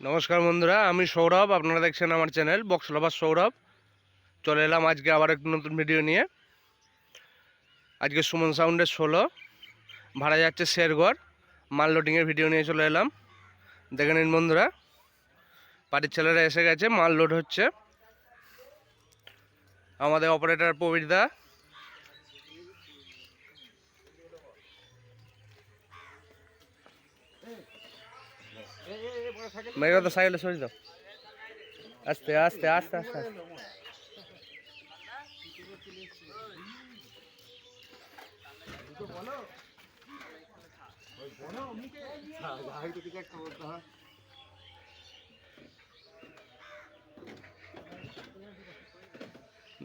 নমস্কার বন্ধুরা, আমি সৌরভ। আপনারা দেখছেন আমার চ্যানেল বক্স লাভার সৌরভ। চলে এলাম আজকে আবার একটি নতুন ভিডিও নিয়ে। আজকে সুমন সাউন্ডের 16 ভাড়া যাচ্ছে শেরগড়, মাল লোডিংয়ের ভিডিও নিয়ে চলে এলাম। দেখে নিন বন্ধুরা, পার্টির ছেলেরা এসে গেছে, মাল লোড হচ্ছে। আমাদের অপারেটর প্রবীর দা। মেঘা তো সাইকেলে সরে দাও, আস্তে আস্তে আস্তে আস্তে আস্তে।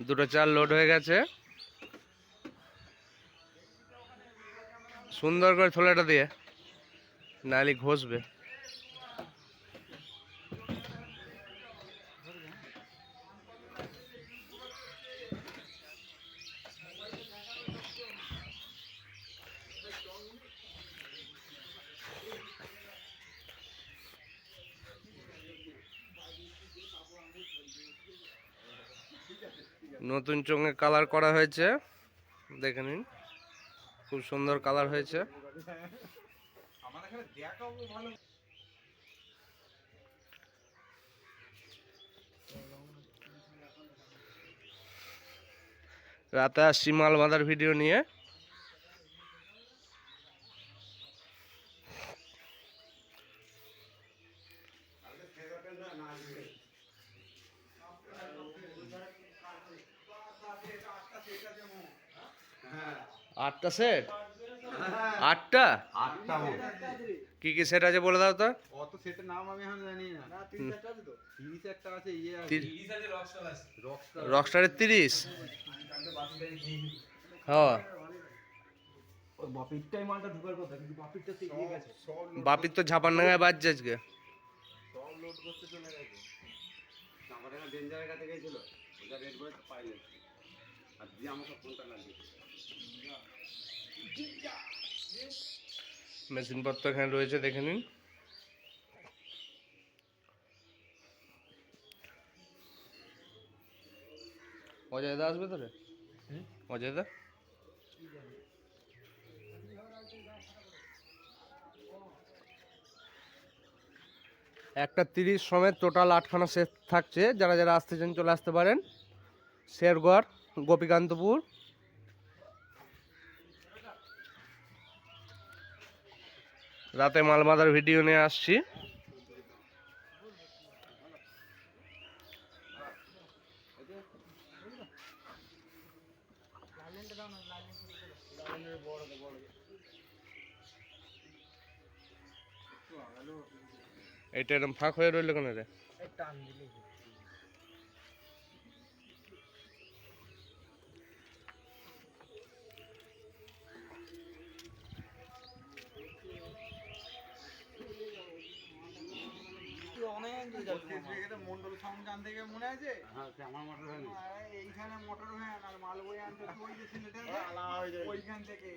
দুটো চাল লোড হয়ে গেছে, সুন্দর করে থলেটা দিয়ে, নাহলে ঘষবে। নতুন চোঙে কালার করা হয়েছে, দেখে নিন, খুব সুন্দর কালার হয়েছে। রাতে আসছি মাল বাঁধার ভিডিও নিয়ে। আটটা সেট, আটটা কি কি সেট আছে বলে দাও তো। অত সেটের নাম আমি এখন জানি না। 30 একটা আছে, ইয়ে আছে 30 আছে, রকস্টারের 30। হ্যাঁ, ওই বাপিরটাই মালটা ঢুকার কথা, কিন্তু বাপিরটা তো ইয়ে গেছে, বাপির তো ঝাপান্ডাঙ্গায় বাজছে আজকে। সব লোড করতে চলে গেছে। আমার এখানে ডেঞ্জারের কাছে গেছিল, ওটা রেড করে পাইলে আর দিয়ে আমাকে ফোনটা লাগিয়ে মেশিনপত্র এখানে রয়েছে, দেখে নিন। অজয় দা আসবে তো রে, অজয় দা। একটা 30 সমেত টোটাল 8খানা সেট থাকছে। যারা যারা আসতে চান চলে আসতে পারেন। শেরগড়, গোপীকান্তপুর। রাতে মাল বাঁধার ভিডিও নিয়ে আসছি। এটা এরকম ফাঁক হয়ে রইল কেন রে? মন্ডল সাউন্ড জানতে গিয়ে মনে আছে? হ্যাঁ, আমার মোটর ভ্যান, এইখানে মোটর ভ্যান আর মাল বই আনতে ওই যে ছেলেটা ওইখান থেকে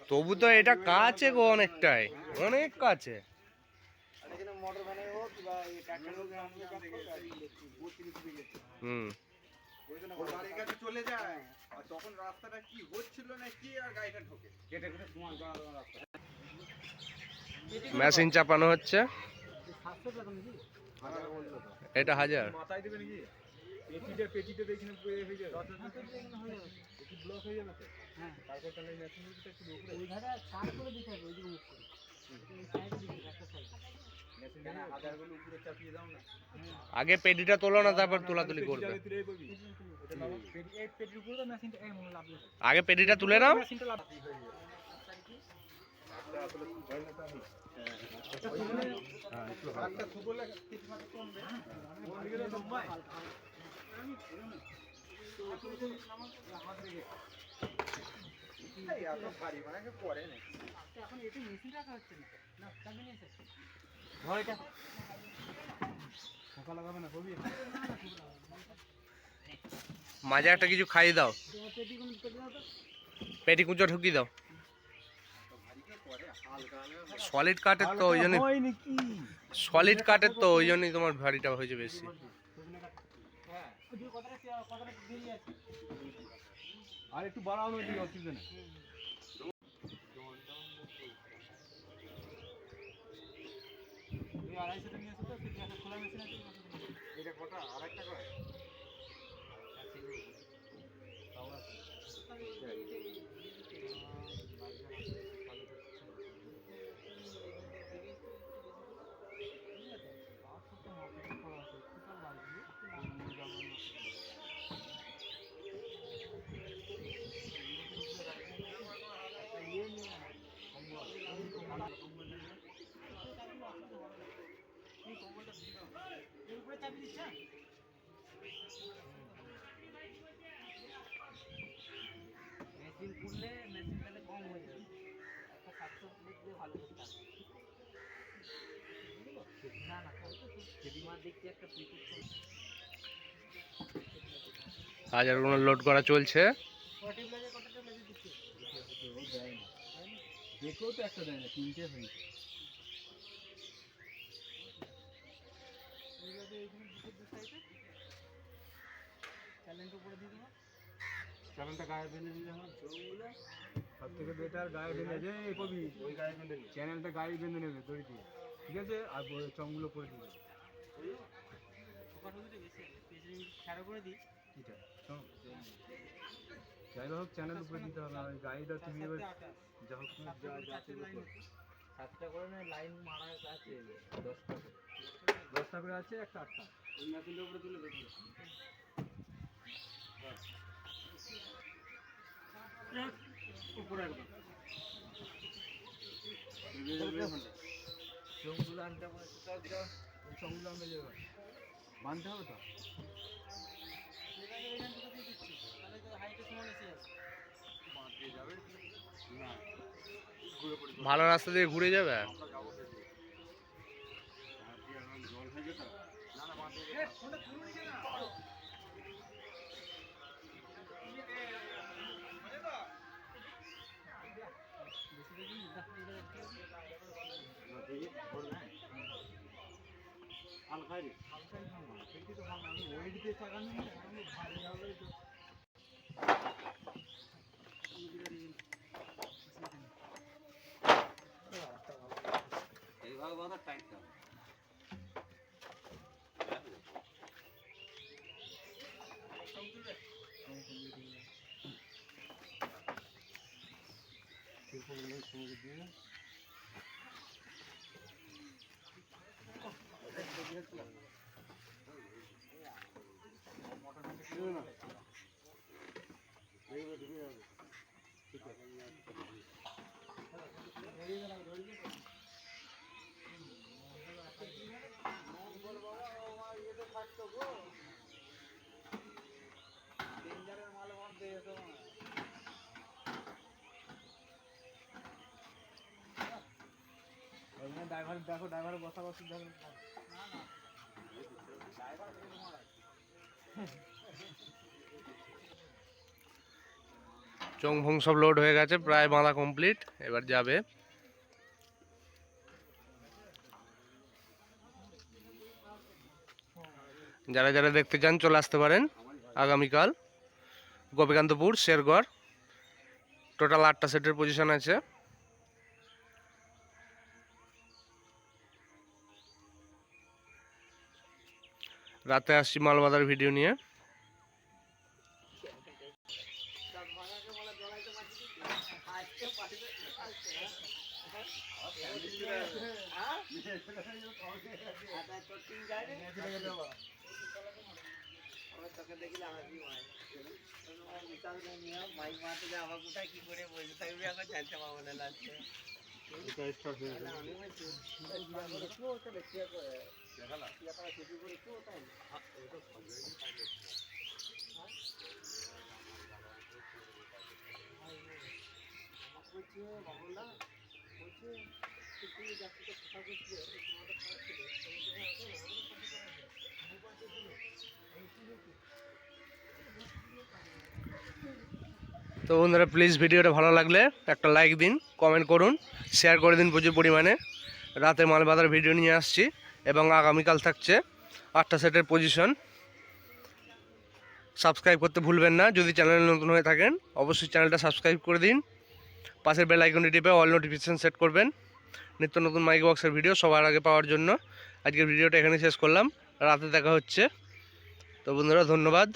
তবু তো এটা কাছে গো, অনেকটাই, অনেক কাছে। হুম, চলে যায় আর তখন রাস্তাটা কি হচ্ছিল না কি, আর গাড়িটা ঢোকে কেটে কেটে সমান রাস্তা। মেশিন চাপানো হচ্ছে। এটা 1000 মাথায় দেবে নাকি? পেটিটা দেখি হয়ে যাবে, ব্লক হয়ে যাবে তো। হ্যাঁ, তারপর তাহলে মেশিনটা একটু উপরে ওই ধারে চাপ করে দিতে হবে, ওইদিকে মুখ করে এই সাইডে দিকে একটা সাইড মেশিনটা হাজারগুলো উপরে চাপিয়ে দাও না। আগে পেটিটা তোলো না, তারপর তোলাতুলি করবে। এই পেটির উপরে তো মেশিনটা এই মনে লাভ নেই, আগে পেটিটা তুলে নাও। মেশিনটা লাভ হয়ে যাবে। আসলে হয় না তাহলে হ্যাঁ একটু হাতটা খুবলে কিছু মাত্র কমবে বলি গেল লম্বা আমি তো হাত রেখে এই এত ভারী বানাকে পড়ে না এখন। এটি মেশিন রাখা হচ্ছে না, না কামে নিয়ে এসে ভয়টা পোকা লাগাবে না কবি। মাঝে একটা কিছু খাইয়ে দাও, পেটি কুঁচো ঢুকিয়ে দাও। সলিড কাঠের তো ওই জন্যই, হয়নি কি সলিড কাঠের তো ওই জন্যই তোমার ভারীটা হয়েছে বেশি। হ্যাঁ আর একটু বাড়ানো দিই, অসুবিধা নেই। আড়াইশোটা নিয়ে আসো তো, একটা খোলা মেশিন আছে। এটা কটা? আরেকটা করে মেশিন খুললে মেশিন তাহলে কম হয়ে যাবে। একটা 700 প্লেট দিয়ে ভালো করতে হবে। না না যদি মার দেখছি একটা প্রচুর হাজারগুলো লোড করা চলছে। দেখেও তো একটা দেয় না, তিনটে হয়েছে। চ্যানেলটা গায়ে বেঁধে দিলে আমার চোখগুলো সব থেকে বেটার গায়ে বেঁধে যে কবি ওই গায়ে বেঁধে নেবে, চ্যানেলটা গায়ে বেঁধে নেবে দড়ি দিয়ে, ঠিক আছে? আর চংগুলো করে দিবে। যাই হোক চ্যানেল উপরে দিতে হবে, ওই গাড়িটা তুমি এবার যা হোক 7টা করে না লাইন মারা আছে, 10টা করে আছে, একটা 8টা ওই মেশিনটার উপরে তুলে দেবে। উপরে একদম চোখগুলো আনতে হবে, চোখগুলো আনতে যাবে, বাঁধতে হবে তো। ভালো রাস্তা দিয়ে ঘুরে যাবে। এইভাবে বাঁধা টাইট হবে। ড্রাইভার দেখো, ড্রাইভার বসা বসি দেখো। চং ভং সব লোড হয়ে গেছে, প্রায় বাঁধা কমপ্লিট, এবার যাবে। যারা যারা দেখতে চান চলে আসতে পারেন আগামীকাল গোপীকান্তপুর শেরগড়। টোটাল 8টা সেটের পজিশন আছে। রাতে আসছি মাল বাঁধার ভিডিও নিয়ে। তোকে দেখলে হাসি মায়, মাইক মারতে যে আমার কোথায় কি করে বসে থাকবি, এখন জানতে পারবো না লাস্টে। তো বন্ধুরা প্লিজ ভিডিওটা ভালো লাগলে একটা লাইক দিন, কমেন্ট করুন, শেয়ার করে দিন প্রচুর পরিমাণে। রাতে মাল বাঁধার ভিডিও নিয়ে আসছি এবং আগামীকাল থাকছে 8টা সেটের পজিশন। সাবস্ক্রাইব করতে ভুলবেন না। যদি চ্যানেল নতুন হয়ে থাকেন অবশ্যই চ্যানেলটা সাবস্ক্রাইব করে দিন, পাশের বেল আইকনটি টিপে অল নোটিফিকেশান সেট করবেন নিত্য নতুন মাইক বক্সের ভিডিও সবার আগে পাওয়ার জন্য। আজকের ভিডিওটা এখানে শেষ করলাম, রাতে দেখা হচ্ছে। তো বন্ধুরা ধন্যবাদ।